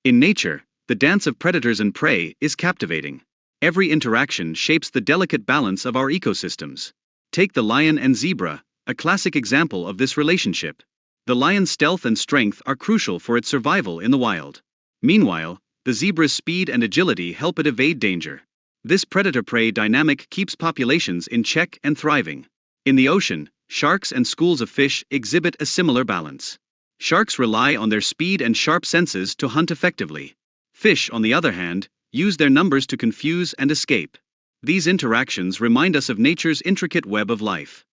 In nature, the dance of predators and prey is captivating. Every interaction shapes the delicate balance of our ecosystems. Take the lion and zebra, a classic example of this relationship. The lion's stealth and strength are crucial for its survival in the wild. Meanwhile, the zebra's speed and agility help it evade danger. This predator-prey dynamic keeps populations in check and thriving. In the ocean, sharks and schools of fish exhibit a similar balance. Sharks rely on their speed and sharp senses to hunt effectively. Fish, on the other hand, use their numbers to confuse and escape. These interactions remind us of nature's intricate web of life.